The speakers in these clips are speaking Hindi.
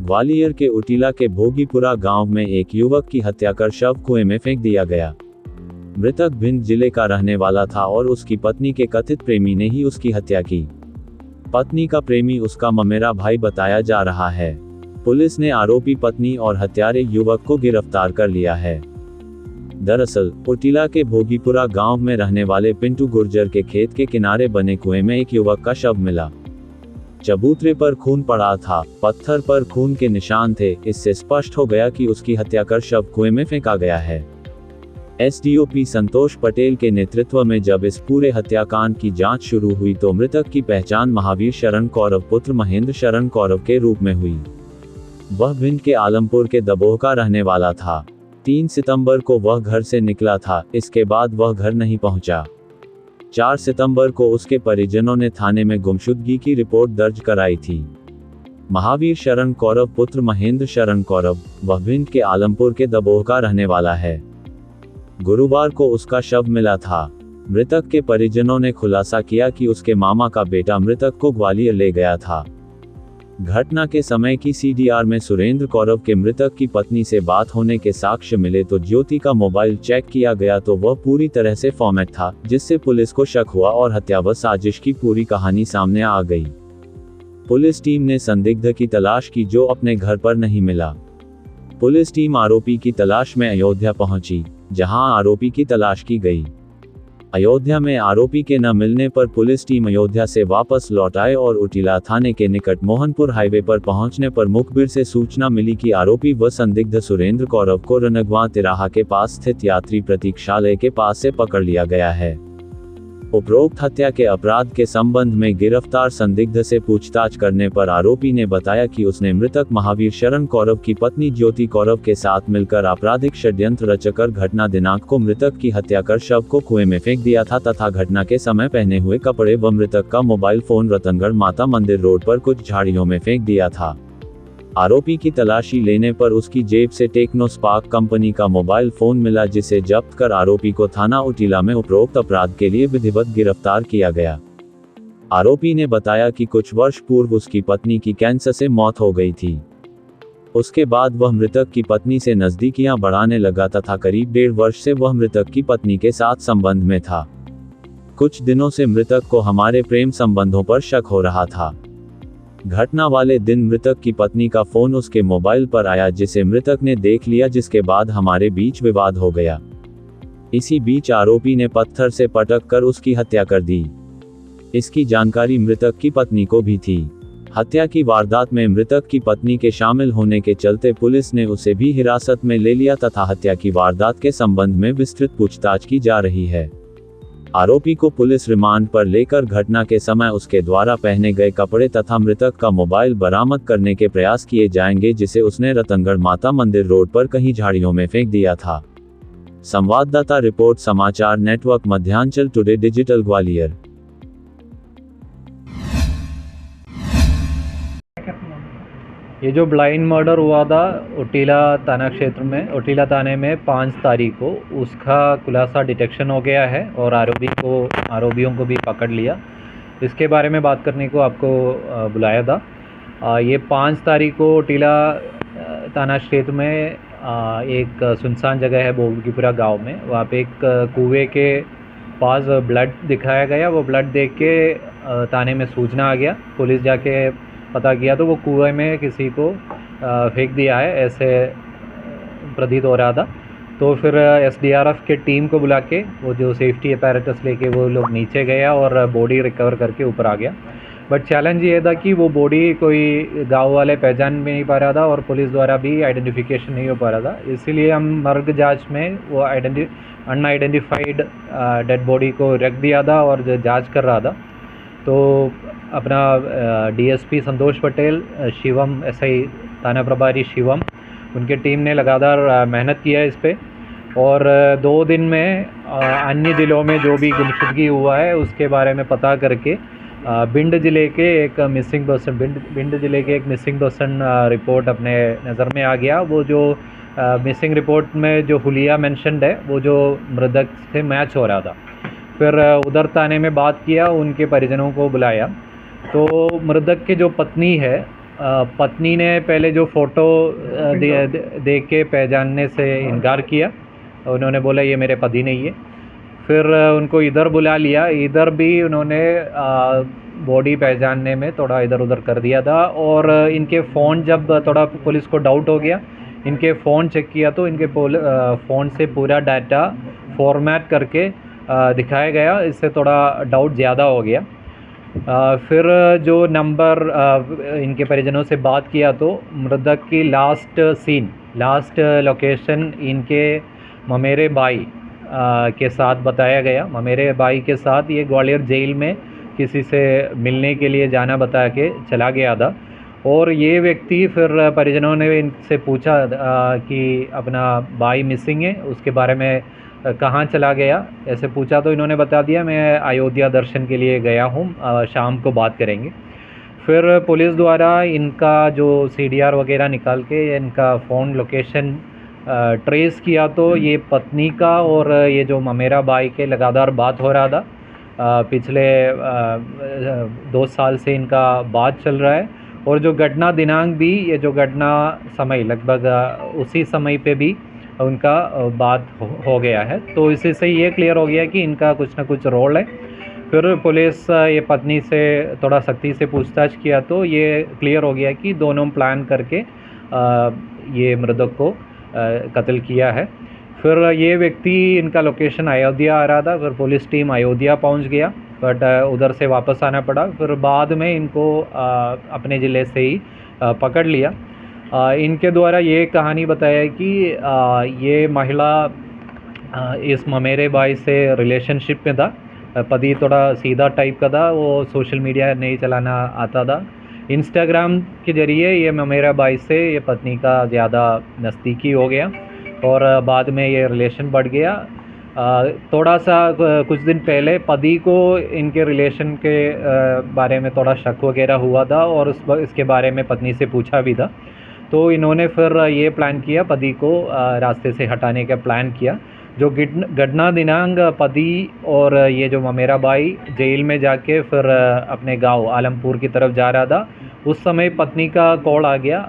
ग्वालियर के उटीला के भोगीपुरा गांव में एक युवक की हत्या कर शव कुएं में फेंक दिया गया। मृतक भिंड जिले का रहने वाला था और उसकी पत्नी के कथित प्रेमी ने ही उसकी हत्या की। पत्नी का प्रेमी उसका ममेरा भाई बताया जा रहा है। पुलिस ने आरोपी पत्नी और हत्यारे युवक को गिरफ्तार कर लिया है। दरअसल उटीला के भोगीपुरा गांव में रहने वाले पिंटू गुर्जर के खेत के किनारे बने कुएं में एक युवक का शव मिला। चबूतरे पर खून पड़ा था, पत्थर पर खून के निशान थे। इससे स्पष्ट हो गया कि उसकी हत्या कर शव कुएं में फेंका गया है। एसडीओपी संतोष पटेल के नेतृत्व में जब इस पूरे हत्याकांड की जांच शुरू हुई तो मृतक की पहचान महावीर शरण कौरव पुत्र महेंद्र शरण कौरव के रूप में हुई। वह भिंड के आलमपुर के दबोह का रहने वाला था। 3 सितंबर को वह घर से निकला था, इसके बाद वह घर नहीं पहुंचा। 4 सितंबर को उसके परिजनों ने थाने में गुमशुदगी की रिपोर्ट दर्ज कराई थी। महावीर शरण कौरव पुत्र महेंद्र शरण कौरव, वह भिंड के आलमपुर के दबोह का रहने वाला है। गुरुवार को उसका शव मिला था। मृतक के परिजनों ने खुलासा किया कि उसके मामा का बेटा मृतक को ग्वालियर ले गया था। घटना के समय की सीडीआर में सुरेंद्र कौरव के मृतक की पत्नी से बात होने के साक्ष्य मिले तो ज्योति का मोबाइल चेक किया गया तो वह पूरी तरह से फॉर्मेट था, जिससे पुलिस को शक हुआ और हत्या व साजिश की पूरी कहानी सामने आ गई। पुलिस टीम ने संदिग्ध की तलाश की जो अपने घर पर नहीं मिला। पुलिस टीम आरोपी की तलाश में अयोध्या पहुंची, जहां आरोपी की तलाश की गई। अयोध्या में आरोपी के न मिलने पर पुलिस टीम अयोध्या से वापस लौट आए और उटीला थाने के निकट मोहनपुर हाईवे पर पहुंचने पर मुखबिर से सूचना मिली कि आरोपी व संदिग्ध सुरेंद्र कौरव को रनगवा तिराहा के पास स्थित यात्री प्रतीक्षालय के पास से पकड़ लिया गया है। उपरोक्त हत्या के अपराध के संबंध में गिरफ्तार संदिग्ध से पूछताछ करने पर आरोपी ने बताया कि उसने मृतक महावीर शरण कौरव की पत्नी ज्योति कौरव के साथ मिलकर आपराधिक षड्यंत्र रचकर घटना दिनांक को मृतक की हत्या कर शव को कुएं में फेंक दिया था तथा घटना के समय पहने हुए कपड़े व मृतक का मोबाइल फोन रतनगढ़ माता मंदिर रोड पर कुछ झाड़ियों में फेंक दिया था। आरोपी की तलाशी लेने पर उसकी जेब से टेक्नो स्पार्क कंपनी का मोबाइल फोन मिला, जिसे जब्त कर आरोपी को थाना उटीला में उपरोक्त अपराध के लिए विधिवत गिरफ्तार किया गया। आरोपी ने बताया कि कुछ वर्ष पूर्व उसकी पत्नी की कैंसर से मौत हो गई थी। उसके बाद वह मृतक की पत्नी से नजदीकियां बढ़ाने लगा तथा करीब 1.5 वर्ष से वह मृतक की पत्नी के साथ संबंध में था। कुछ दिनों से मृतक को हमारे प्रेम संबंधों पर शक हो रहा था। घटना वाले दिन मृतक की पत्नी का फोन उसके मोबाइल पर आया, जिसे मृतक ने देख लिया, जिसके बाद हमारे बीच विवाद हो गया। इसी बीच आरोपी ने पत्थर से पटक कर उसकी हत्या कर दी। इसकी जानकारी मृतक की पत्नी को भी थी। हत्या की वारदात में मृतक की पत्नी के शामिल होने के चलते पुलिस ने उसे भी हिरासत में ले लिया तथा हत्या की वारदात के संबंध में विस्तृत पूछताछ की जा रही है। आरोपी को पुलिस रिमांड पर लेकर घटना के समय उसके द्वारा पहने गए कपड़े तथा मृतक का मोबाइल बरामद करने के प्रयास किए जाएंगे, जिसे उसने रतनगढ़ माता मंदिर रोड पर कहीं झाड़ियों में फेंक दिया था। संवाददाता रिपोर्ट, समाचार network Madhyanchal today digital Gwalior. ये जो ब्लाइंड मर्डर हुआ था उटीला थाना क्षेत्र में, उटीला थाने में 5 तारीख को, उसका खुलासा डिटेक्शन हो गया है और आरोपियों को भी पकड़ लिया। इसके बारे में बात करने को आपको बुलाया था। ये 5 तारीख को उटीला थाना क्षेत्र में एक सुनसान जगह है भोगीपुरा गांव में, वहाँ पे एक कुएं के पास ब्लड दिखाया गया। वो ब्लड देख के थाने में सूचना आ गया। पुलिस जाके पता किया तो वो कुएं में किसी को फेंक दिया है, ऐसे प्रतीत हो रहा था। तो फिर एसडीआरएफ के टीम को बुला के वो जो सेफ्टी अपैरेटस लेके वो लोग नीचे गया और बॉडी रिकवर करके ऊपर आ गया। बट चैलेंज ये था कि वो बॉडी कोई गांव वाले पहचान भी नहीं पा रहा था और पुलिस द्वारा भी आइडेंटिफिकेशन नहीं हो पा रहा था। इसीलिए हम मर्ग जांच में वो अनआइडेंटिफाइड डेड बॉडी को रख दिया था और जांच कर रहा था। तो अपना डीएसपी संतोष पटेल, शिवम एसआई थाना प्रभारी शिवम, उनके टीम ने लगातार मेहनत किया है इस पे और 2 दिन में अन्य ज़िलों में जो भी गुमशुदगी हुआ है उसके बारे में पता करके भिंड जिले के एक मिसिंग पर्सन रिपोर्ट अपने नज़र में आ गया। वो जो मिसिंग रिपोर्ट में जो हुलिया मेंशन्ड है वो जो मृतक से मैच हो रहा था। फिर उधर थाने में बात किया, उनके परिजनों को बुलाया तो मृतक के जो पत्नी है पत्नी ने पहले जो फ़ोटो देख के पहचानने से इनकार किया। उन्होंने बोला ये मेरे पति नहीं है। फिर उनको इधर बुला लिया, इधर भी उन्होंने बॉडी पहचानने में थोड़ा इधर उधर कर दिया था। और इनके फ़ोन जब थोड़ा पुलिस को डाउट हो गया, इनके फ़ोन चेक किया तो इनके फ़ोन से पूरा डाटा फॉर्मेट करके दिखाया गया। इससे थोड़ा डाउट ज़्यादा हो गया। फिर जो नंबर इनके परिजनों से बात किया तो मृतक की लास्ट लोकेशन इनके ममेरे भाई के साथ बताया गया। ममेरे भाई के साथ ये ग्वालियर जेल में किसी से मिलने के लिए जाना बता के चला गया था। और ये व्यक्ति फिर परिजनों ने इनसे पूछा कि अपना भाई मिसिंग है, उसके बारे में कहाँ चला गया, ऐसे पूछा तो इन्होंने बता दिया मैं अयोध्या दर्शन के लिए गया हूँ, शाम को बात करेंगे। फिर पुलिस द्वारा इनका जो CDR वगैरह निकाल के इनका फ़ोन लोकेशन ट्रेस किया तो ये पत्नी का और ये जो ममेरा भाई के लगातार बात हो रहा था। पिछले 2 साल से इनका बात चल रहा है। और जो घटना दिनांक भी, ये जो घटना समय लगभग उसी समय पे भी उनका बात हो गया है। तो इसी से ये क्लियर हो गया कि इनका कुछ ना कुछ रोल है। फिर पुलिस ये पत्नी से थोड़ा सख्ती से पूछताछ किया तो ये क्लियर हो गया कि दोनों प्लान करके ये मृतक को कत्ल किया है। फिर ये व्यक्ति, इनका लोकेशन अयोध्या आ रहा था। फिर पुलिस टीम अयोध्या पहुंच गया, बट उधर से वापस आना पड़ा। फिर बाद में इनको अपने ज़िले से ही पकड़ लिया। इनके द्वारा ये कहानी बताया कि ये महिला इस ममेरे भाई से रिलेशनशिप में था। पति थोड़ा सीधा टाइप का था, वो सोशल मीडिया नहीं चलाना आता था। इंस्टाग्राम के ज़रिए ये ममेरा भाई से ये पत्नी का ज़्यादा नज़दीकी हो गया और बाद में ये रिलेशन बढ़ गया। थोड़ा सा कुछ दिन पहले पति को इनके रिलेशन के बारे में थोड़ा शक वगैरह हुआ था और इसके बारे में पत्नी से पूछा भी था। तो इन्होंने फिर ये प्लान किया, पति को रास्ते से हटाने का प्लान किया। जो घटना दिनांक पति और ये जो ममेरा भाई जेल में जाके फिर अपने गांव आलमपुर की तरफ जा रहा था, उस समय पत्नी का कॉल आ गया।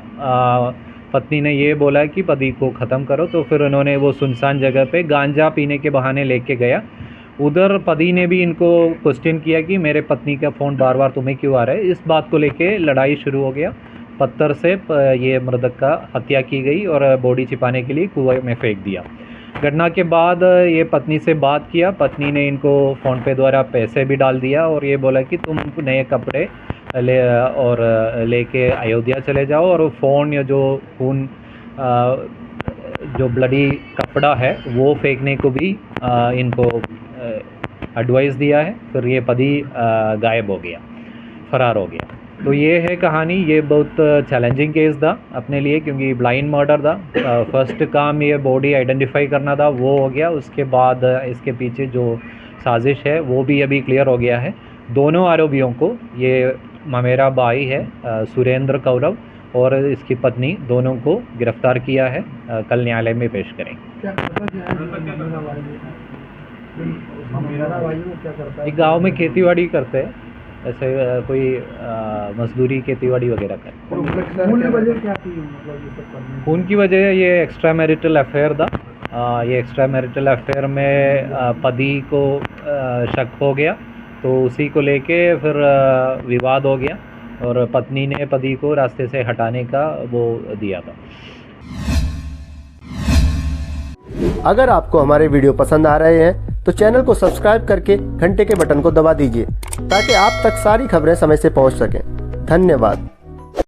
पत्नी ने ये बोला कि पति को ख़त्म करो। तो फिर उन्होंने वो सुनसान जगह पे गांजा पीने के बहाने लेके गया। उधर पति ने भी इनको क्वेश्चन किया कि मेरे पत्नी का फ़ोन बार बार तुम्हें क्यों आ रहा है। इस बात को लेके लड़ाई शुरू हो गया। पत्थर से ये मृतक का हत्या की गई और बॉडी छिपाने के लिए कुएं में फेंक दिया। घटना के बाद ये पत्नी से बात किया। पत्नी ने इनको फ़ोन पे द्वारा पैसे भी डाल दिया और ये बोला कि तुम नए कपड़े लेके अयोध्या चले जाओ और फ़ोन या जो खून जो ब्लडी कपड़ा है वो फेंकने को भी इनको एडवाइस दिया है। फिर ये पति गायब हो गया, फरार हो गया। तो ये है कहानी। ये बहुत चैलेंजिंग केस था अपने लिए क्योंकि ब्लाइंड मर्डर था। फर्स्ट काम ये बॉडी आइडेंटिफाई करना था, वो हो गया। उसके बाद इसके पीछे जो साजिश है वो भी अभी क्लियर हो गया है। दोनों आरोपियों को, ये ममेरा भाई है सुरेंद्र कौरव और इसकी पत्नी, दोनों को गिरफ्तार किया है। कल न्यायालय में पेश करेंगे। एक गाँव में खेतीबाड़ी करते हैं, ऐसे कोई मजदूरी खेतीबाड़ी वगैरह कर। खून की वजह ये एक्स्ट्रा मैरिटल अफेयर था। ये एक्स्ट्रा मैरिटल अफेयर में पति को शक हो गया तो उसी को लेके फिर विवाद हो गया और पत्नी ने पति को रास्ते से हटाने का वो दिया था। अगर आपको हमारे वीडियो पसंद आ रहे हैं तो चैनल को सब्सक्राइब करके घंटे के बटन को दबा दीजिए ताकि आप तक सारी खबरें समय से पहुंच सकें। धन्यवाद।